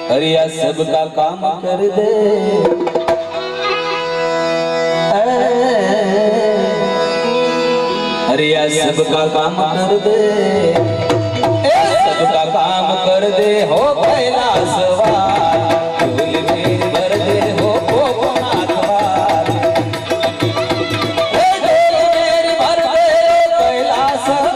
हरिया सबका काम कर दे, हरिया सबका काम कर दे, सबका काम कर दे हो कैलाशवास, भूल मेर भर दे हो गोपनाथवास, भूल मेर भर दे कैलाशवास।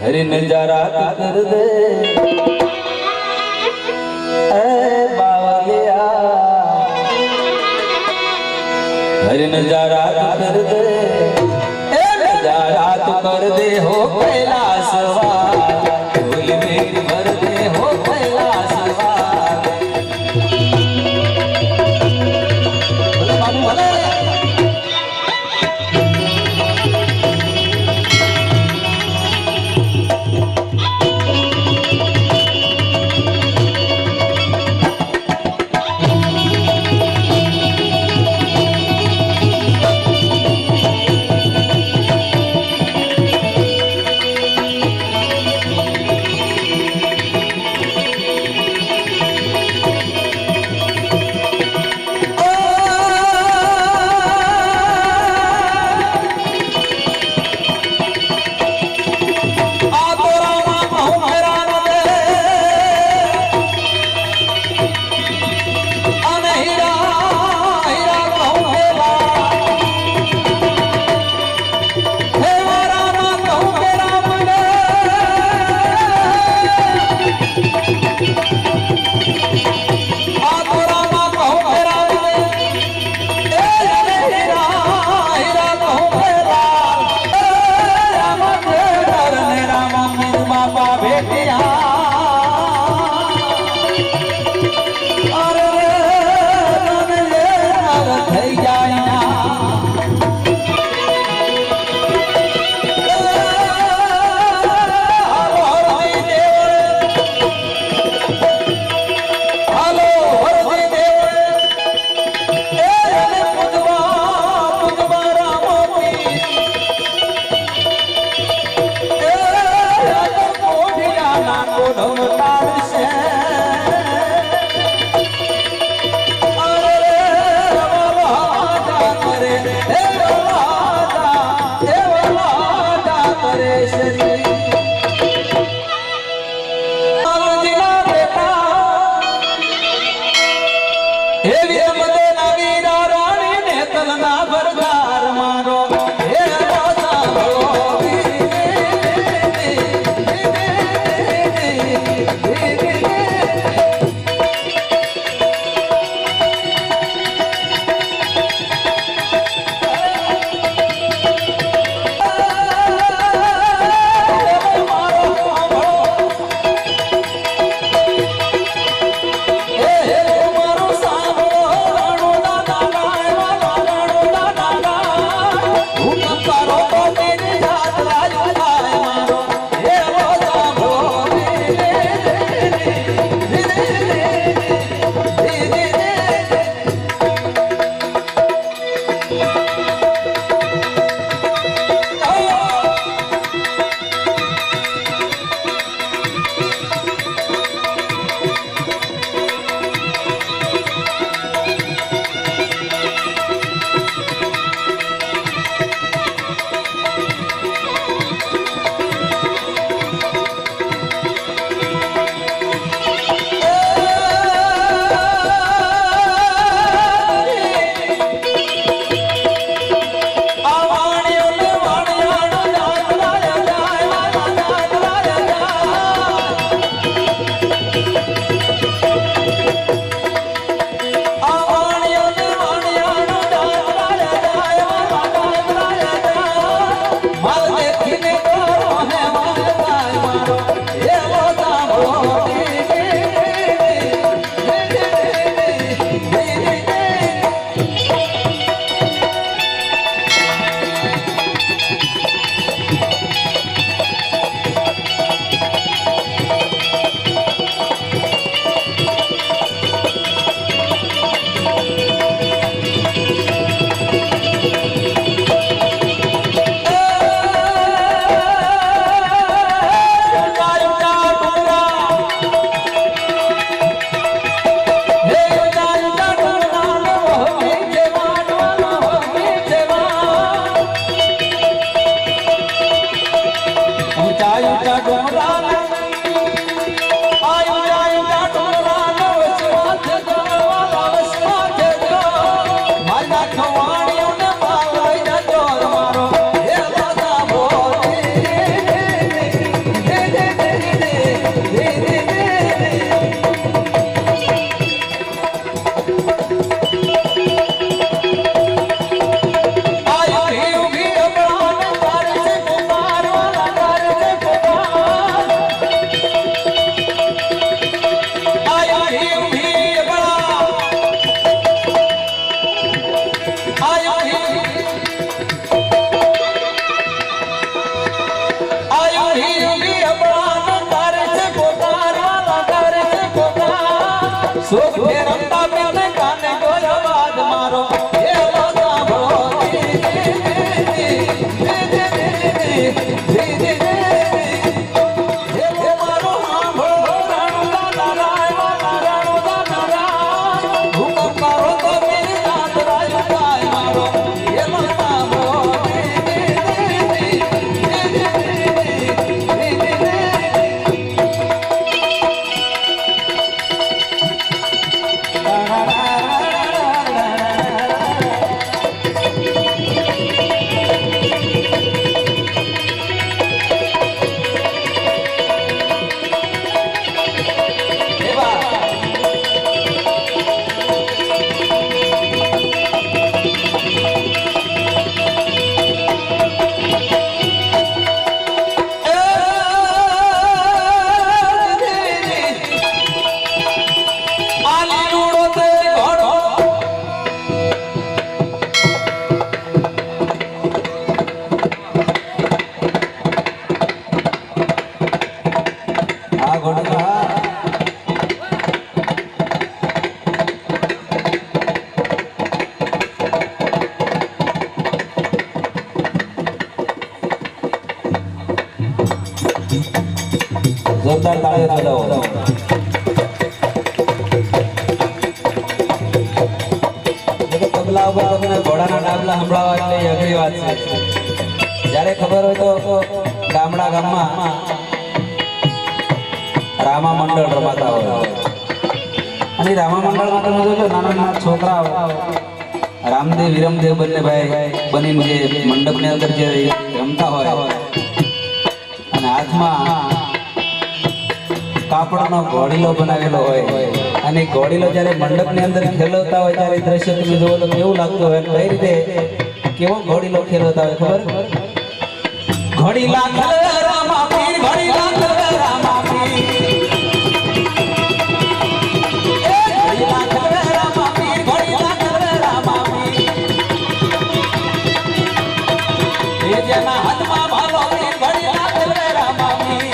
हरि नजारा कर दे बावलिया, हरि नजारा कर दे, नजारा तो कर दे हो कैलाशवास, भूल मेरी भर दे हो कैलाशवास। જોરદાર તાળીઓ બજાવો. તબલા ઉપર તમને ઘોડાના ડાબલા સંભળાવવા એટલે અઘરી વાત છે. જ્યારે ખબર હોય તો ગામમાં રામા મંડળ રમાતા હોય અને રામા મંડળમાં તમે જોજો નાના નાના છોકરાઓ રામદેવ વિરમદેવ બંને ભાઈ બનીને જે મંડપની અંદર જે રમતા હોય અને હાથમાં કાપડનો ઘોડીલો બનાવેલો હોય અને ઘોડીલો જ્યારે મંડપની અંદર ખેલવતા હોય ત્યારે દ્રશ્ય તમે જુઓ તો કેવું લાગતું હોય કઈ રીતે કેવો ઘોડીલો ખેલવતા હોય ખબર ઘોડીલા ખેલ રામા પીર ઘોડીલા ખેલ રામા પીર એ ઘોડીલા ખેલ રામા પીર ઘોડીલા ખેલ રામા પીર એ જેના હાથમાં ભાલો પીર ઘોડીલા ખેલ રામા પીર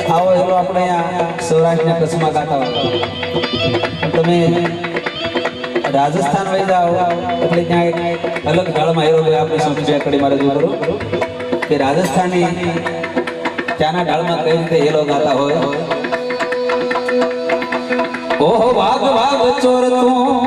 આવો હેલો આપણે અહીંયા સૌરાષ્ટ્રના કચ્છમાં ગાતા હોય તમે રાજસ્થાન વહી જાઓ એટલે ત્યાં એક અલગ ઢાળમાં હેરો આપણે સમજ્યા કડી મારે જો કરું કે રાજસ્થાની ત્યાંના ઢાળમાં કઈ રીતે હેલો ગાતા હોય ઓહો વાઘ વાઘ ચોર તું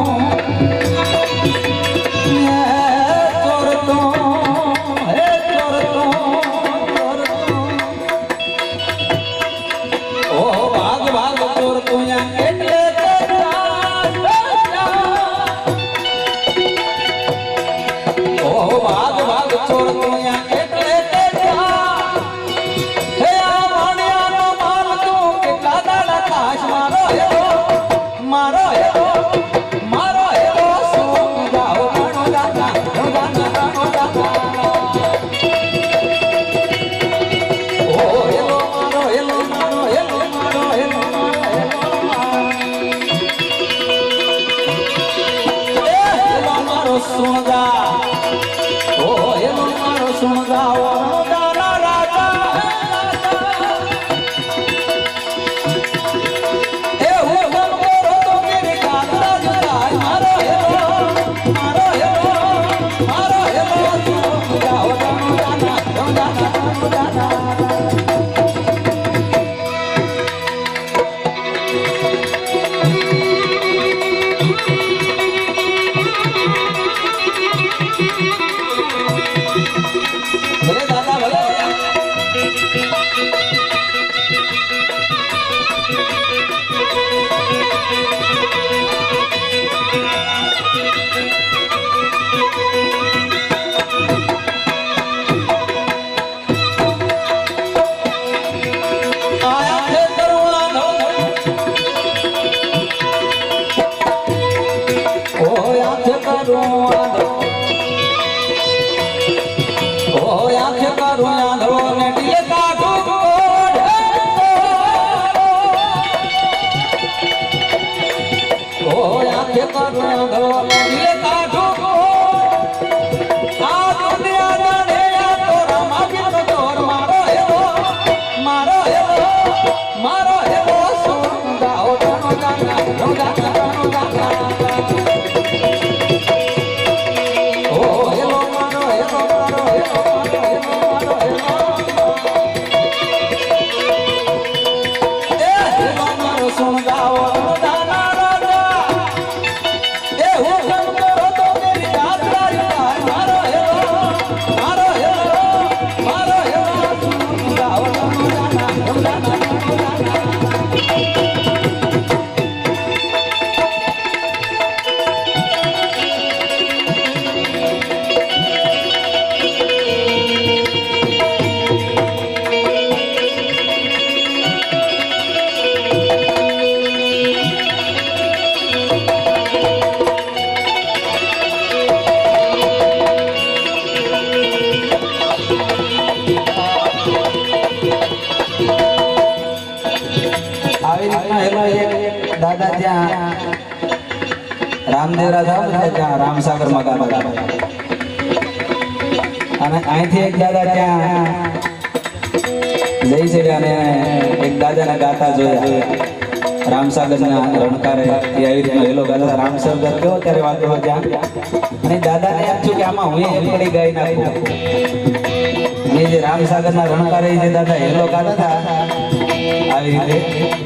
કરું આંધળો ને દિલ કાઢું આંખે કરું આંધળો ને દિલ કાઢું આ દુનિયા જાણે આ તો રામાબીનો ચોર મારો હેલો સુંદાઓ જાનો જાના દાદા ત્યાં રામદેવ રાજા ત્યાં રામસાગર માં ગાતા અને અહીંથી એક દાદા ત્યાં જઈ ચડ્યા અને એક દાદાના ગાતા જોયા રામસાગર ના રણકારે એ આવી રીતનો હેલો ગાતા રામસાગર કેવો ત્યારે વાતો ત્યાં અને દાદાને એમ થયું કે આમાં હું હેલકડી ગાઈ નાખું એ જે રામસાગર ના રણકારે જે દાદા હેલો ગાતા હતા આવી રીતે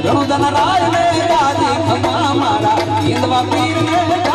रणुदन राय में दादी खमा मारा इंदवा पीर में